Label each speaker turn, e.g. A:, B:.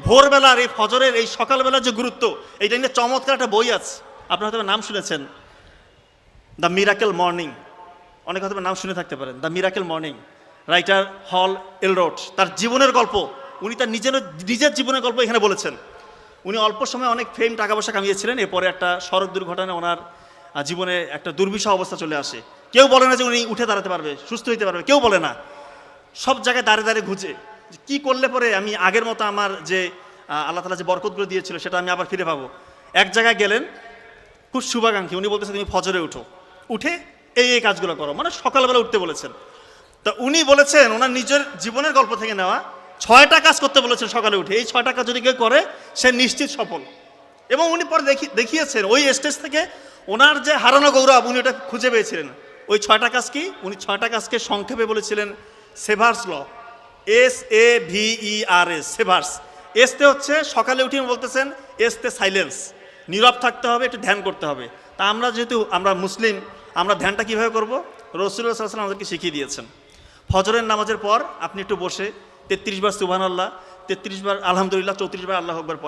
A: ভোরবেলার এই ফজরের এই সকালবেলার যে গুরুত্ব, এইটা নিয়ে চমৎকার একটা বই আছে, আপনারা হয়তো নাম শুনেছেন, দ্য মিরাকেল মর্নিং। অনেকে হয়তো নাম শুনে থাকতে পারেন, দ্য মিরাকেল মর্নিং। রাইটার হল এলরোড, তার জীবনের গল্প, উনি তার নিজের জীবনের গল্প এখানে বলেছেন। উনি অল্প সময়ে অনেক ফেম, টাকা পয়সা কামিয়েছিলেন। এরপরে একটা সড়ক দুর্ঘটনায় ওনার জীবনে একটা দুর্বিষহ অবস্থা চলে আসে। কেউ বলে না যে উনি উঠে দাঁড়াতে পারবে, সুস্থ হইতে পারবে, কেউ বলে না। সব জায়গায় দাঁড়িয়ে দাঁড়িয়ে ঘুচে কি করলে পরে আমি আগের মতো আমার যে আল্লাহ তাআলা যে বরকতগুলো দিয়েছিল সেটা আমি আবার ফিরে পাবো। এক জায়গায় গেলেন, খুব শুভাকাঙ্ক্ষী, উনি বলতেছে তুমি ফজরে উঠো, উঠে এই কাজগুলো করো, মানে সকালবেলা উঠতে বলেছেন। তা উনি বলেছেন ওনার নিজের জীবনের গল্প থেকে নেওয়া 6টা কাজ করতে বলেছেন সকালে উঠে। এই 6টা কাজ যদি কেউ করে সে নিশ্চিত সফল। এবং উনি পরে দেখিয়েছেন ওই স্টেজ থেকে ওনার যে হারানো গৌরব উনি ওটা খুঁজে পেয়েছিলেন। ওই 6টা কাজ কি? উনি 6টা কাজকে সংক্ষেপে বলেছিলেন সেভার্স ল, SAVERS, সেভার্স। এসতে হচ্ছে সকালে উঠে বলতেছেন, এসতে সাইলেন্স, নীরব থাকতে হবে, একটু ধ্যান করতে হবে। তা আমরা যেহেতু আমরা মুসলিম, আমরা ধ্যানটা কীভাবে করবো? রাসূলুল্লাহ সাল্লাল্লাহু আলাইহি ওয়াসাল্লাম আমাদেরকে শিখিয়ে দিয়েছেন। ফজরের নামাজের পর আপনি একটু বসে 33 বার সুবহানাল্লাহ, 33 বার আলহামদুলিল্লাহ, 34 বার আল্লাহু আকবার পড়েন।